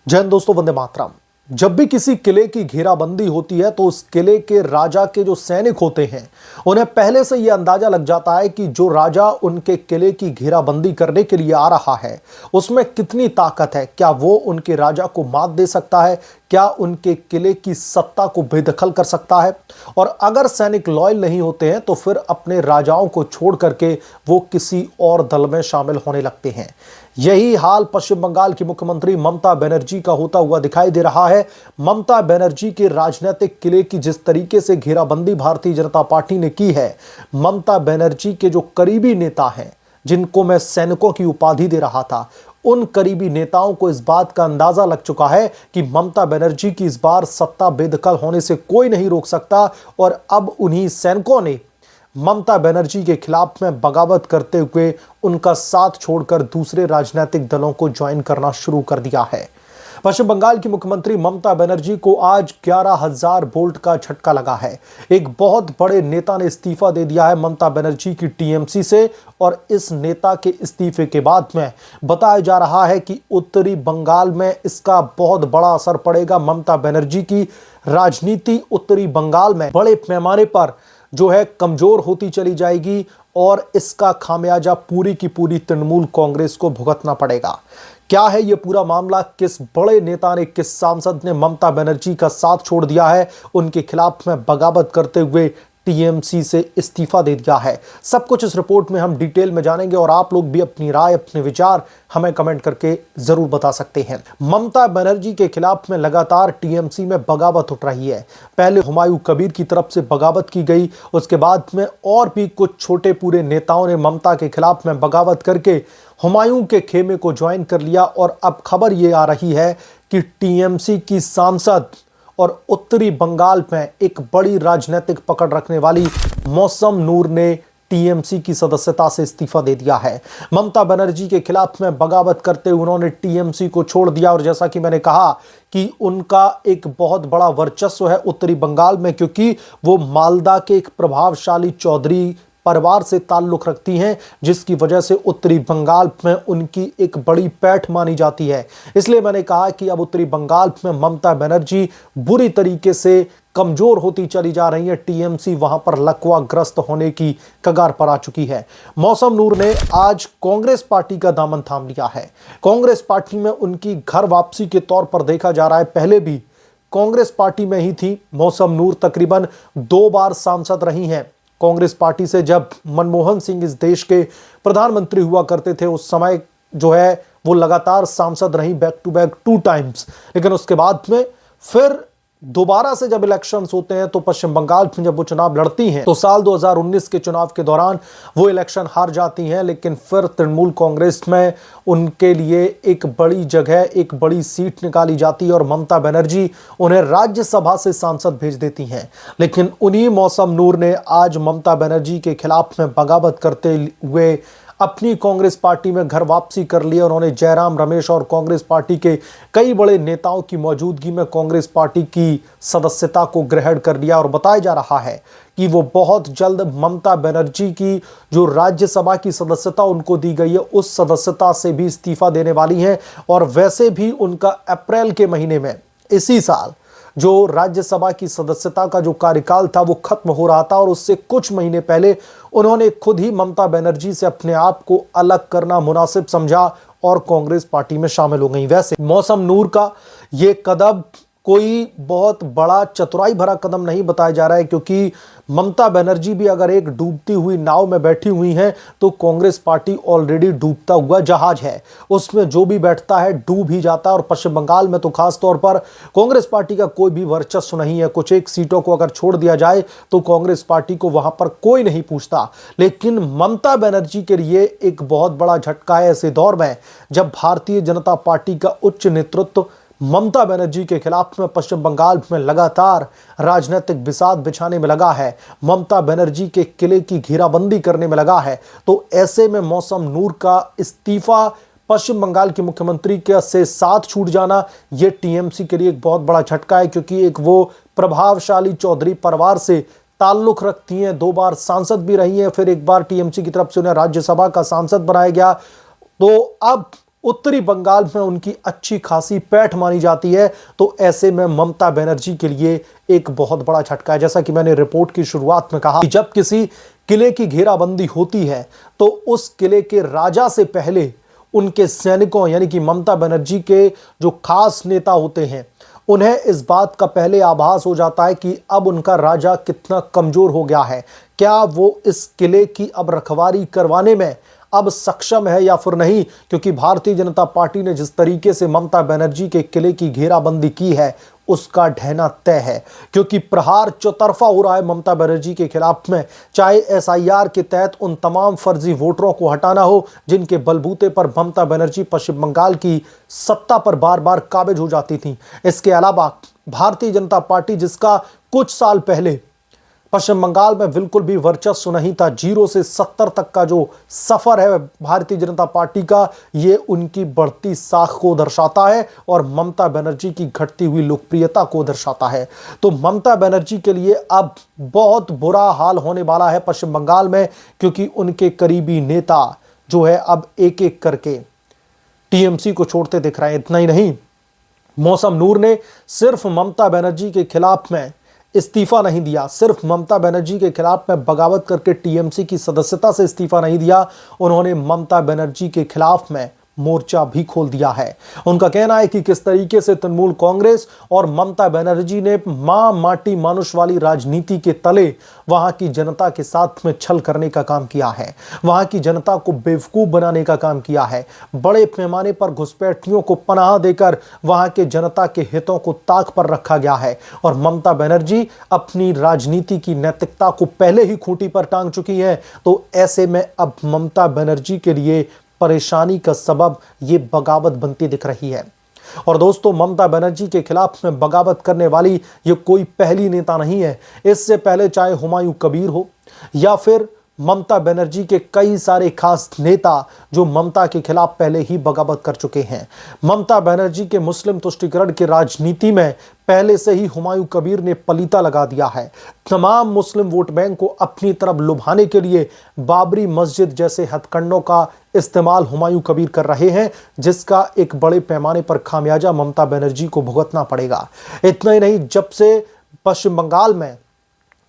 जय हिंद दोस्तों, वंदे मातरम। जब भी किसी किले की घेराबंदी होती है तो उस किले के राजा के जो सैनिक होते हैं उन्हें पहले से यह अंदाजा लग जाता है कि जो राजा उनके किले की घेराबंदी करने के लिए आ रहा है उसमें कितनी ताकत है। क्या वो उनके राजा को मात दे सकता है? क्या उनके किले की सत्ता को बेदखल कर सकता है? और अगर सैनिक लॉयल नहीं होते हैं तो फिर अपने राजाओं को छोड़ करके वो किसी और दल में शामिल होने लगते हैं। यही हाल पश्चिम बंगाल की मुख्यमंत्री ममता बनर्जी का होता हुआ दिखाई दे रहा है। ममता बनर्जी के राजनीतिक किले की जिस तरीके से घेराबंदी भारतीय जनता पार्टी ने की है, ममता बनर्जी के जो करीबी नेता हैं, जिनको मैं सैनिकों की उपाधि दे रहा था, उन करीबी नेताओं को इस बात का अंदाजा लग चुका है कि ममता बनर्जी की इस बार सत्ता बेदखल होने से कोई नहीं रोक सकता। और अब उन्हीं सैनिकों ने ममता बनर्जी के खिलाफ में बगावत करते हुए उनका साथ छोड़कर दूसरे राजनीतिक दलों को ज्वाइन करना शुरू कर दिया है। पश्चिम बंगाल की मुख्यमंत्री ममता बनर्जी को आज 11,000 वोल्ट का झटका लगा है। एक बहुत बड़े नेता ने इस्तीफा दे दिया है ममता बनर्जी की टीएमसी से, और इस नेता के इस्तीफे के बाद में बताया जा रहा है कि उत्तरी बंगाल में इसका बहुत बड़ा असर पड़ेगा। ममता बनर्जी की राजनीति उत्तरी बंगाल में बड़े पैमाने पर जो है कमजोर होती चली जाएगी और इसका खामियाजा पूरी की पूरी तृणमूल कांग्रेस को भुगतना पड़ेगा। क्या है यह पूरा मामला? किस बड़े नेता ने, किस सांसद ने ममता बनर्जी का साथ छोड़ दिया है, उनके खिलाफ में बगावत करते हुए टीएमसी से इस्तीफा दे दिया है? सब कुछ इस रिपोर्ट में हम डिटेल में जानेंगे और आप लोग भी अपनी राय, अपने विचार हमें कमेंट करके जरूर बता सकते हैं। ममता बनर्जी के खिलाफ में लगातार टीएमसी में बगावत उठ रही है। पहले हुमायूं कबीर की तरफ से बगावत की गई, उसके बाद में और भी कुछ छोटे पूरे नेताओं ने ममता के खिलाफ में बगावत करके हुमायूं के खेमे को ज्वाइन कर लिया। और अब खबर यह आ रही है कि टीएमसी की सांसद और उत्तरी बंगाल में एक बड़ी राजनीतिक पकड़ रखने वाली मौसम नूर ने टीएमसी की सदस्यता से इस्तीफा दे दिया है। ममता बनर्जी के खिलाफ में बगावत करते हुए उन्होंने टीएमसी को छोड़ दिया। और जैसा कि मैंने कहा कि उनका एक बहुत बड़ा वर्चस्व है उत्तरी बंगाल में, क्योंकि वो मालदा के एक प्रभावशाली चौधरी परिवार से ताल्लुक रखती हैं, जिसकी वजह से उत्तरी बंगाल में उनकी एक बड़ी पैठ मानी जाती है। इसलिए मैंने कहा कि अब उत्तरी बंगाल में ममता बनर्जी बुरी तरीके से कमजोर होती चली जा रही है। टीएमसी वहां पर लकवाग्रस्त होने की कगार पर आ चुकी है। मौसम नूर ने आज कांग्रेस पार्टी का दामन थाम लिया है। कांग्रेस पार्टी में उनकी घर वापसी के तौर पर देखा जा रहा है। पहले भी कांग्रेस पार्टी में ही थी मौसम नूर, तकरीबन 2 बार सांसद रही हैं कांग्रेस पार्टी से। जब मनमोहन सिंह इस देश के प्रधानमंत्री हुआ करते थे उस समय जो है वो लगातार सांसद रही, बैक टू बैक 2 टाइम्स। लेकिन उसके बाद में फिर दोबारा से जब इलेक्शंस होते हैं तो पश्चिम बंगाल में जब वो चुनाव लड़ती हैं तो साल 2019 के चुनाव के दौरान वो इलेक्शन हार जाती हैं। लेकिन फिर तृणमूल कांग्रेस में उनके लिए एक बड़ी जगह, एक बड़ी सीट निकाली जाती है और ममता बनर्जी उन्हें राज्यसभा से सांसद भेज देती हैं। लेकिन उन्हीं मौसम नूर ने आज ममता बनर्जी के खिलाफ में बगावत करते हुए अपनी कांग्रेस पार्टी में घर वापसी कर लिया। उन्होंने जयराम रमेश और कांग्रेस पार्टी के कई बड़े नेताओं की मौजूदगी में कांग्रेस पार्टी की सदस्यता को ग्रहण कर लिया। और बताया जा रहा है कि वो बहुत जल्द ममता बनर्जी की जो राज्यसभा की सदस्यता उनको दी गई है उस सदस्यता से भी इस्तीफा देने वाली हैं। और वैसे भी उनका अप्रैल के महीने में इसी साल जो राज्यसभा की सदस्यता का जो कार्यकाल था वो खत्म हो रहा था और उससे कुछ महीने पहले उन्होंने खुद ही ममता बनर्जी से अपने आप को अलग करना मुनासिब समझा और कांग्रेस पार्टी में शामिल हो गई। वैसे मौसम नूर का ये कदम कोई बहुत बड़ा चतुराई भरा कदम नहीं बताया जा रहा है, क्योंकि ममता बनर्जी भी अगर एक डूबती हुई नाव में बैठी हुई हैं तो कांग्रेस पार्टी ऑलरेडी डूबता हुआ जहाज है, उसमें जो भी बैठता है डूब ही जाता है। और पश्चिम बंगाल में तो खास तौर पर कांग्रेस पार्टी का कोई भी वर्चस्व नहीं है। कुछ एक सीटों को अगर छोड़ दिया जाए तो कांग्रेस पार्टी को वहां पर कोई नहीं पूछता। लेकिन ममता बनर्जी के लिए एक बहुत बड़ा झटका है ऐसे दौर में जब भारतीय जनता पार्टी का उच्च नेतृत्व ममता बनर्जी के खिलाफ में पश्चिम बंगाल में लगातार राजनीतिक बिसात बिछाने में लगा है, ममता बनर्जी के किले की घेराबंदी करने में लगा है। तो ऐसे में मौसम नूर का इस्तीफा, पश्चिम बंगाल के मुख्यमंत्री के से साथ छूट जाना, यह टीएमसी के लिए एक बहुत बड़ा झटका है, क्योंकि एक वो प्रभावशाली चौधरी परिवार से ताल्लुक रखती हैं, 2 बार सांसद भी रही हैं, फिर एक बार टीएमसी की तरफ से उन्हें राज्यसभा का सांसद बनाया गया। तो अब उत्तरी बंगाल में उनकी अच्छी खासी पैठ मानी जाती है। तो ऐसे में ममता बनर्जी के लिए एक बहुत बड़ा झटका है। जैसा कि मैंने रिपोर्ट की शुरुआत में कहा कि जब किसी किले की घेराबंदी होती है तो उस किले के राजा से पहले उनके सैनिकों यानी कि ममता बनर्जी के जो खास नेता होते हैं, उन्हें इस बात का पहले आभास हो जाता है कि अब उनका राजा कितना कमजोर हो गया है, क्या वो इस किले की अब रखवाली करवाने में अब सक्षम है या फिर नहीं। क्योंकि भारतीय जनता पार्टी ने जिस तरीके से ममता बनर्जी के किले की घेराबंदी की है उसका ढहना तय है। क्योंकि प्रहार चौतरफा हो रहा है ममता बनर्जी के खिलाफ में, चाहे एसआईआर के तहत उन तमाम फर्जी वोटरों को हटाना हो जिनके बलबूते पर ममता बनर्जी पश्चिम बंगाल की सत्ता पर बार बार काबिज हो जाती थी। इसके अलावा भारतीय जनता पार्टी जिसका कुछ साल पहले पश्चिम बंगाल में बिल्कुल भी वर्चस्व नहीं था, 0 से 70 तक का जो सफर है भारतीय जनता पार्टी का, ये उनकी बढ़ती साख को दर्शाता है और ममता बनर्जी की घटती हुई लोकप्रियता को दर्शाता है। तो ममता बनर्जी के लिए अब बहुत बुरा हाल होने वाला है पश्चिम बंगाल में, क्योंकि उनके करीबी नेता जो है अब एक एक करके टीएमसी को छोड़ते दिख रहे हैं। इतना ही नहीं, मौसम नूर ने सिर्फ ममता बनर्जी के खिलाफ में इस्तीफा नहीं दिया, सिर्फ ममता बनर्जी के खिलाफ में बगावत करके टीएमसी की सदस्यता से इस्तीफा नहीं दिया, उन्होंने ममता बनर्जी के खिलाफ में मोर्चा भी खोल दिया है। उनका कहना है कि किस तरीके से तृणमूल कांग्रेस और ममता बनर्जी ने मां माटी मानुष वाली राजनीति के तले वहां की जनता के साथ में छल करने का काम किया है, वहां की जनता को बेवकूफ बनाने का काम किया है, बड़े पैमाने पर घुसपैठियों को पनाह देकर वहां के जनता के हितों को ताक पर रखा गया है। और ममता बनर्जी अपनी राजनीति की नैतिकता को पहले ही खूंटी पर टांग चुकी है। तो ऐसे में अब ममता बनर्जी के लिए परेशानी का सबब ये बगावत बनती दिख रही है। और दोस्तों, ममता बनर्जी के खिलाफ में बगावत करने वाली ये कोई पहली नेता नहीं है। इससे पहले चाहे हुमायूं कबीर हो या फिर ममता बनर्जी के कई सारे खास नेता जो ममता के खिलाफ पहले ही बगावत कर चुके हैं। ममता बनर्जी के मुस्लिम तुष्टीकरण की राजनीति में पहले से ही हुमायूं कबीर ने पलीता लगा दिया है। तमाम मुस्लिम वोट बैंक को अपनी तरफ लुभाने के लिए बाबरी मस्जिद जैसे हथकंडों का इस्तेमाल हुमायूं कबीर कर रहे हैं, जिसका एक बड़े पैमाने पर खामियाजा ममता बनर्जी को भुगतना पड़ेगा। इतना ही नहीं, जब से पश्चिम बंगाल में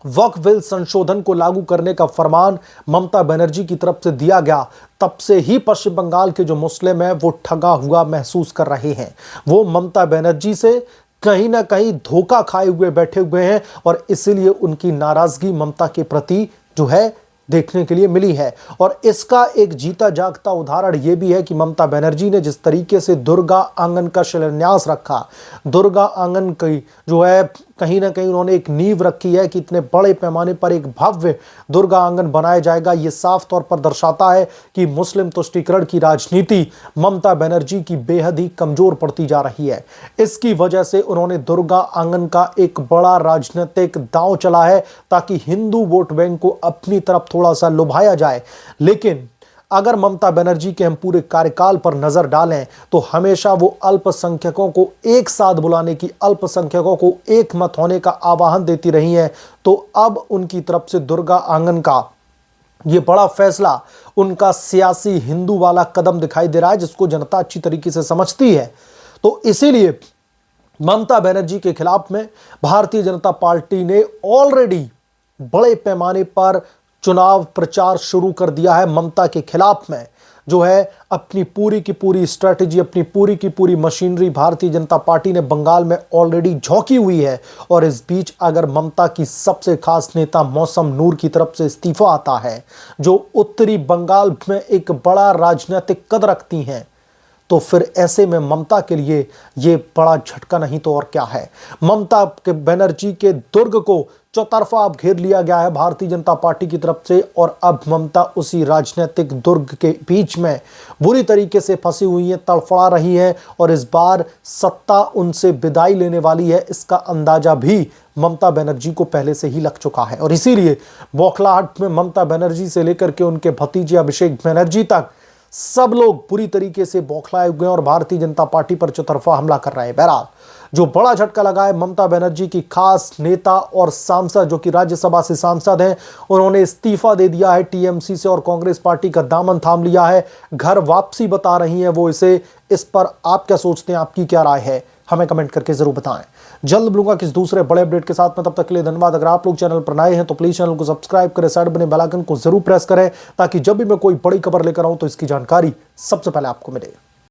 वक्फ बिल संशोधन को लागू करने का फरमान ममता बनर्जी की तरफ से दिया गया, तब से ही पश्चिम बंगाल के जो मुस्लिम हैं वो ठगा हुआ महसूस कर रहे हैं। वो ममता बनर्जी से कहीं ना कहीं धोखा खाए हुए बैठे हुए हैं और इसीलिए उनकी नाराजगी ममता के प्रति जो है देखने के लिए मिली है। और इसका एक जीता जागता उदाहरण यह भी है कि ममता बनर्जी ने जिस तरीके से दुर्गा आंगन का शिलान्यास रखा, दुर्गा आंगन की जो है कहीं ना कहीं उन्होंने एक नींव रखी है कि इतने बड़े पैमाने पर एक भव्य दुर्गा आंगन बनाया जाएगा। ये साफ तौर पर दर्शाता है कि मुस्लिम तुष्टीकरण की राजनीति ममता बनर्जी की बेहद ही कमजोर पड़ती जा रही है। इसकी वजह से उन्होंने दुर्गा आंगन का एक बड़ा राजनीतिक दांव चला है ताकि हिंदू वोट बैंक को अपनी तरफ थोड़ा सा लुभाया जाए। लेकिन अगर ममता बनर्जी के हम पूरे कार्यकाल पर नजर डालें तो हमेशा वो अल्पसंख्यकों को एक साथ बुलाने की, अल्पसंख्यकों को एक मत होने का आह्वान देती रही हैं। तो अब उनकी तरफ से दुर्गा आंगन का ये बड़ा फैसला उनका सियासी हिंदू वाला कदम दिखाई दे रहा है, जिसको जनता अच्छी तरीके से समझती है। तो इसीलिए ममता बनर्जी के खिलाफ में भारतीय जनता पार्टी ने ऑलरेडी बड़े पैमाने पर चुनाव प्रचार शुरू कर दिया है। ममता के खिलाफ में जो है अपनी पूरी की पूरी स्ट्रेटेजी, अपनी पूरी की पूरी मशीनरी भारतीय जनता पार्टी ने बंगाल में ऑलरेडी झोंकी हुई है। और इस बीच अगर ममता की सबसे खास नेता मौसम नूर की तरफ से इस्तीफा आता है, जो उत्तरी बंगाल में एक बड़ा राजनीतिक कद रखती हैं, तो फिर ऐसे में ममता के लिए ये बड़ा झटका नहीं तो और क्या है। ममता के बनर्जी के दुर्ग को चौतरफा अब घेर लिया गया है भारतीय जनता पार्टी की तरफ से और अब ममता उसी राजनीतिक दुर्ग के बीच में बुरी तरीके से फंसी हुई है, तड़फड़ा रही है और इस बार सत्ता उनसे विदाई लेने वाली है। इसका अंदाजा भी ममता बनर्जी को पहले से ही लग चुका है और इसीलिए बौखलाहट में ममता बनर्जी से लेकर के उनके भतीजे अभिषेक बनर्जी तक सब लोग पूरी तरीके से बौखलाए हुए हैं और भारतीय जनता पार्टी पर चौतरफा हमला कर रहे हैं। बहरहाल जो बड़ा झटका लगा है, ममता बनर्जी की खास नेता और सांसद जो कि राज्यसभा से सांसद हैं, उन्होंने इस्तीफा दे दिया है टीएमसी से और कांग्रेस पार्टी का दामन थाम लिया है, घर वापसी बता रही हैं वो इसे। इस पर आप क्या सोचते हैं, आपकी क्या राय है, हमें कमेंट करके जरूर बताएं। जल्द मिलूंगा किस दूसरे बड़े अपडेट के साथ में, तब तक के लिए धन्यवाद। अगर आप लोग चैनल पर नए हैं तो प्लीज चैनल को सब्सक्राइब करें, साइड बने बेल आइकन को जरूर प्रेस करें ताकि जब भी मैं कोई बड़ी खबर लेकर आऊं तो इसकी जानकारी सबसे पहले आपको मिले।